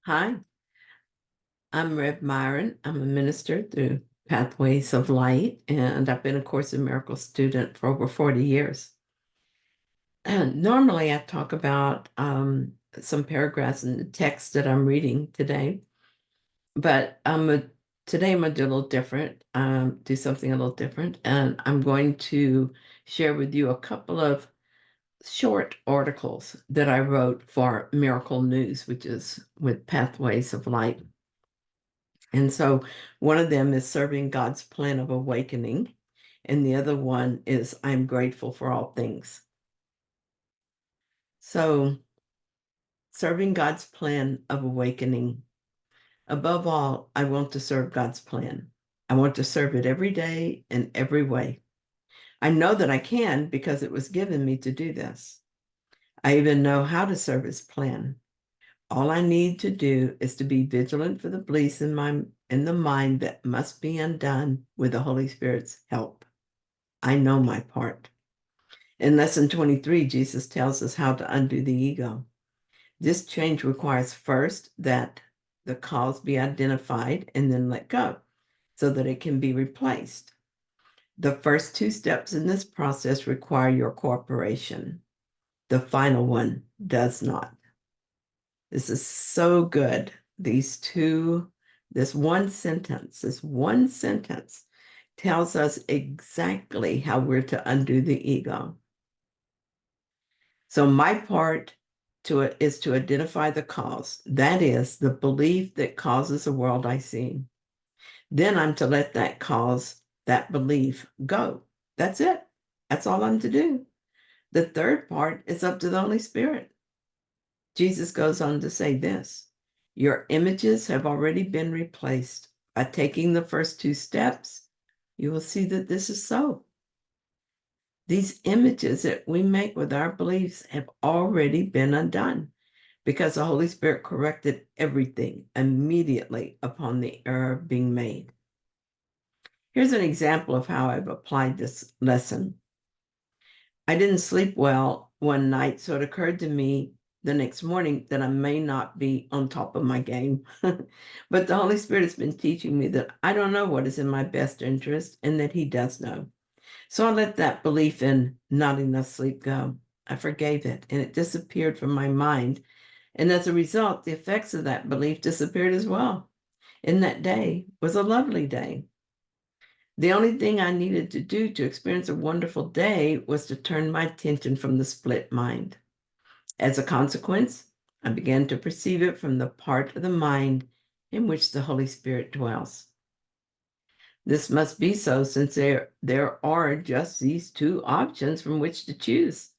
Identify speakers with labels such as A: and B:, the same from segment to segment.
A: Hi, I'm Rev Myron. I'm a minister through Pathways of Light, and I've been a Course in Miracles student for over 40 years. And normally, I talk about some paragraphs in the text that I'm reading today, but today I'm gonna do a little different, do something a little different, and I'm going to share with you a couple of short articles that I wrote for Miracle News, which is with Pathways of Light. And so one of them is serving God's plan of awakening, and the other one is I'm grateful for all things. So, serving God's plan of awakening. Above all, I want to serve God's plan. I want to serve it every day in every way. I know that I can because it was given me to do this. I even know how to serve His plan. All I need to do is to be vigilant for the beliefs in the mind that must be undone with the Holy Spirit's help. I know my part. In lesson 23, Jesus tells us how to undo the ego. This change requires first that the cause be identified and then let go so that it can be replaced. The first two steps in this process require your cooperation. The final one does not. This is so good. This one sentence tells us exactly how we're to undo the ego. So my part is to identify the cause. That is the belief that causes the world I see. Then I'm to let that cause, that belief go. That's it. That's all I'm to do. The third part is up to the Holy Spirit. Jesus goes on to say this: your images have already been replaced. By taking the first two steps, you will see that this is so. These images that we make with our beliefs have already been undone because the Holy Spirit corrected everything immediately upon the error being made. Here's an example of how I've applied this lesson. I didn't sleep well one night, so it occurred to me the next morning that I may not be on top of my game. But the Holy Spirit has been teaching me that I don't know what is in my best interest and that He does know. So I let that belief in not enough sleep go. I forgave it and it disappeared from my mind. And as a result, the effects of that belief disappeared as well. And that day was a lovely day. The only thing I needed to do to experience a wonderful day was to turn my attention from the split mind. As a consequence, I began to perceive it from the part of the mind in which the Holy Spirit dwells. This must be so since there are just these two options from which to choose.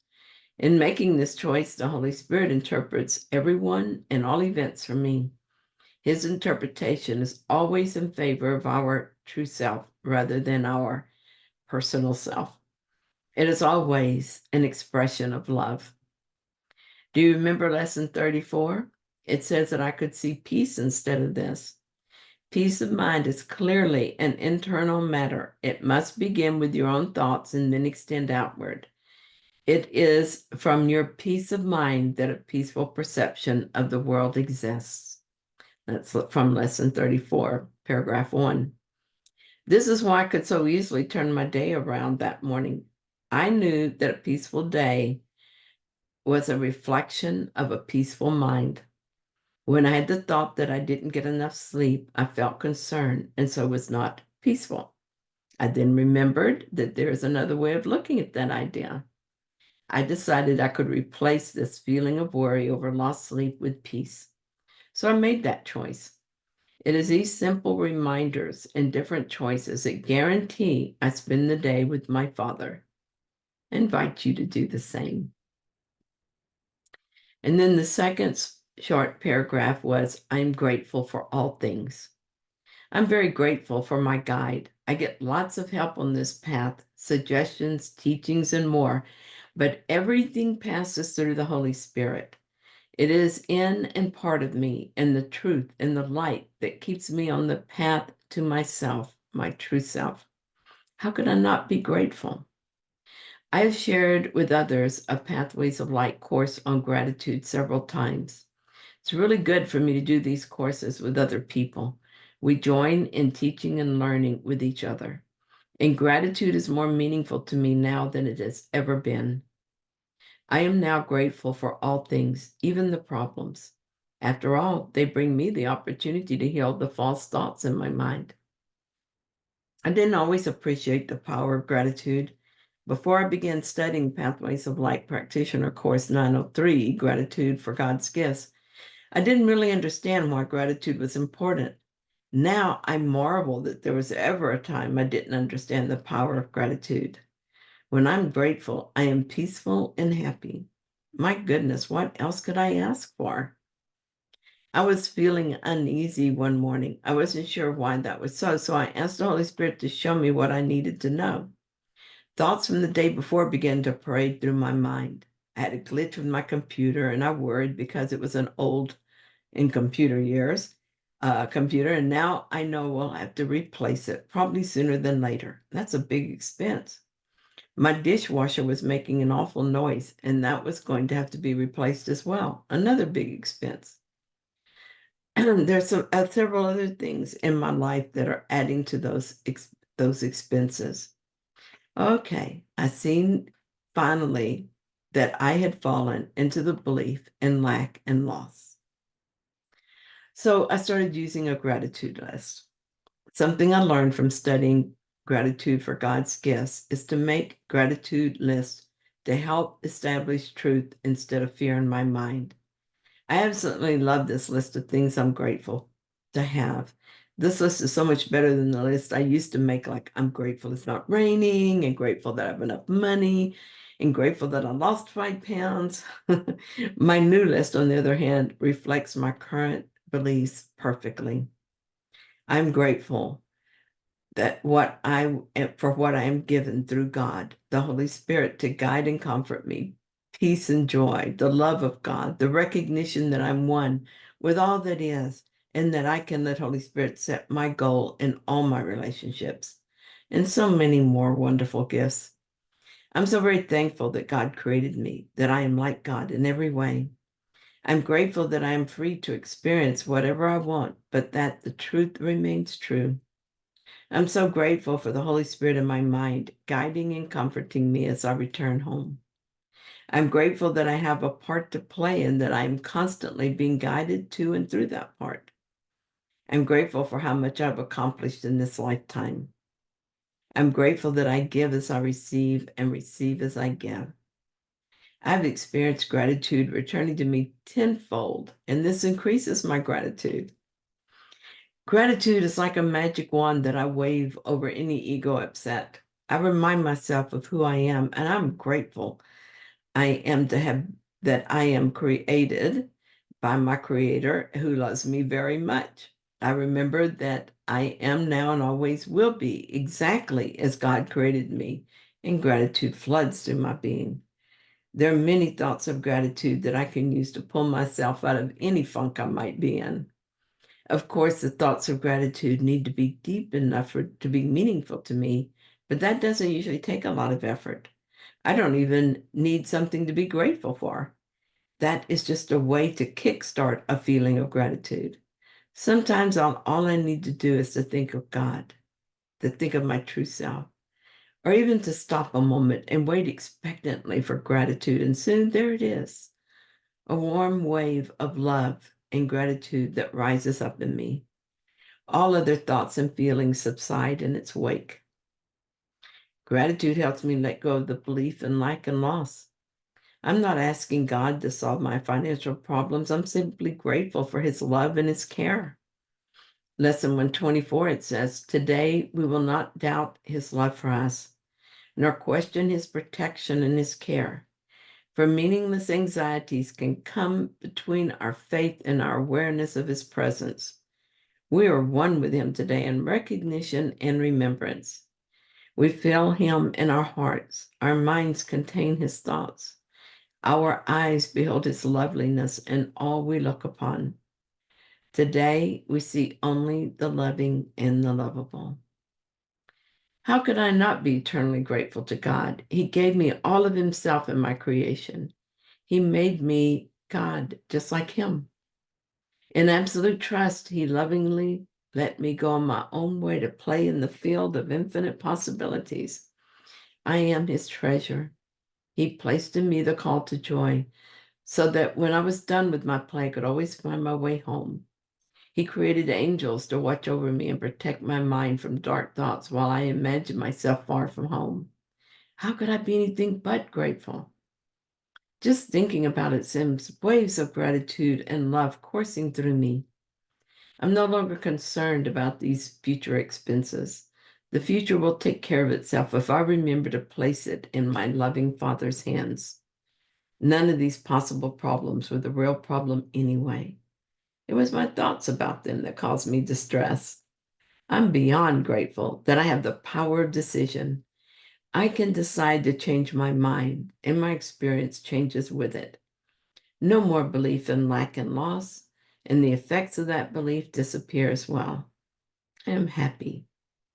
A: In making this choice, the Holy Spirit interprets everyone and all events for me. His interpretation is always in favor of our true self rather than our personal self. It is always an expression of love. Do you remember lesson 34? It says that I could see peace instead of this. Peace of mind is clearly an internal matter. It must begin with your own thoughts and then extend outward. It is from your peace of mind that a peaceful perception of the world exists. That's from lesson 34, paragraph 1. This is why I could so easily turn my day around that morning. I knew that a peaceful day was a reflection of a peaceful mind. When I had the thought that I didn't get enough sleep, I felt concerned and so was not peaceful. I then remembered that there is another way of looking at that idea. I decided I could replace this feeling of worry over lost sleep with peace. So I made that choice. It is these simple reminders and different choices that guarantee I spend the day with my Father. I invite you to do the same. And then the second short paragraph was, I'm grateful for all things. I'm very grateful for my guide. I get lots of help on this path, suggestions, teachings, and more, but everything passes through the Holy Spirit. It is in and part of me, and the truth and the light that keeps me on the path to myself, my true self. How could I not be grateful? I have shared with others a Pathways of Light course on gratitude several times. It's really good for me to do these courses with other people. We join in teaching and learning with each other. And gratitude is more meaningful to me now than it has ever been. I am now grateful for all things, even the problems. After all, they bring me the opportunity to heal the false thoughts in my mind. I didn't always appreciate the power of gratitude. Before I began studying Pathways of Light Practitioner Course 903, Gratitude for God's Gifts, I didn't really understand why gratitude was important. Now I marvel that there was ever a time I didn't understand the power of gratitude. When I'm grateful, I am peaceful and happy. My goodness, what else could I ask for? I was feeling uneasy one morning. I wasn't sure why that was so I asked the Holy Spirit to show me what I needed to know. Thoughts from the day before began to parade through my mind. I had a glitch with my computer, and I worried because it was an old, in computer years, computer, and now I know we'll have to replace it, probably sooner than later. That's a big expense. My dishwasher was making an awful noise, and that was going to have to be replaced as well. Another big expense. There's several other things in my life that are adding to those expenses. Okay, I seen finally that I had fallen into the belief in lack and loss. So I started using a gratitude list. Something I learned from studying gratitude for God's gifts is to make gratitude lists to help establish truth instead of fear in my mind. I absolutely love this list of things I'm grateful to have. This list is so much better than the list I used to make, like I'm grateful it's not raining, and grateful that I have enough money, and grateful that I lost 5 pounds. My new list, on the other hand, reflects my current beliefs perfectly. I'm grateful that for what I am given through God, the Holy Spirit, to guide and comfort me, peace and joy, the love of God, the recognition that I'm one with all that is, and that I can let Holy Spirit set my goal in all my relationships, and so many more wonderful gifts. I'm so very thankful that God created me, that I am like God in every way. I'm grateful that I am free to experience whatever I want, but that the truth remains true. I'm so grateful for the Holy Spirit in my mind, guiding and comforting me as I return home. I'm grateful that I have a part to play and that I'm constantly being guided to and through that part. I'm grateful for how much I've accomplished in this lifetime. I'm grateful that I give as I receive and receive as I give. I've experienced gratitude returning to me tenfold, and this increases my gratitude. Gratitude is like a magic wand that I wave over any ego upset. I remind myself of who I am, and I'm grateful I am to have that I am created by my Creator who loves me very much. I remember that I am now and always will be exactly as God created me, and gratitude floods through my being. There are many thoughts of gratitude that I can use to pull myself out of any funk I might be in. Of course, the thoughts of gratitude need to be deep enough to be meaningful to me, but that doesn't usually take a lot of effort. I don't even need something to be grateful for. That is just a way to kickstart a feeling of gratitude. Sometimes all I need to do is to think of God, to think of my true self, or even to stop a moment and wait expectantly for gratitude. And soon there it is, a warm wave of love and gratitude that rises up in me. All other thoughts and feelings subside in its wake. Gratitude helps me let go of the belief in lack and loss. I'm not asking God to solve my financial problems. I'm simply grateful for his love and his care. Lesson 124, it says, today we will not doubt his love for us, nor question his protection and his care. For meaningless anxieties can come between our faith and our awareness of his presence. We are one with him today in recognition and remembrance. We feel him in our hearts. Our minds contain his thoughts. Our eyes behold his loveliness in all we look upon. Today, we see only the loving and the lovable. How could I not be eternally grateful to God? He gave me all of himself in my creation. He made me God just like him. In absolute trust, he lovingly let me go on my own way to play in the field of infinite possibilities. I am his treasure. He placed in me the call to joy so that when I was done with my play, I could always find my way home. He created angels to watch over me and protect my mind from dark thoughts while I imagined myself far from home. How could I be anything but grateful? Just thinking about it sends waves of gratitude and love coursing through me. I'm no longer concerned about these future expenses. The future will take care of itself if I remember to place it in my loving Father's hands. None of these possible problems were the real problem anyway. It was my thoughts about them that caused me distress. I'm beyond grateful that I have the power of decision. I can decide to change my mind, and my experience changes with it. No more belief in lack and loss, and the effects of that belief disappear as well. I am happy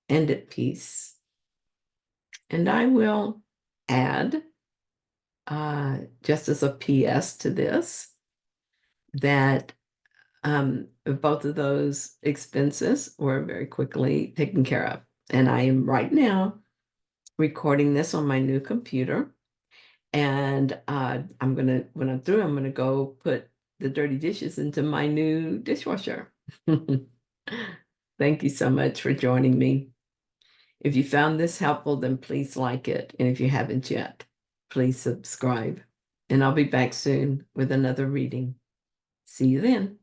A: and at peace. And I will add, just as a PS to this, that both of those expenses were very quickly taken care of. And I am right now recording this on my new computer. And when I'm through, I'm gonna go put the dirty dishes into my new dishwasher. Thank you so much for joining me. If you found this helpful, then please like it. And if you haven't yet, please subscribe. And I'll be back soon with another reading. See you then.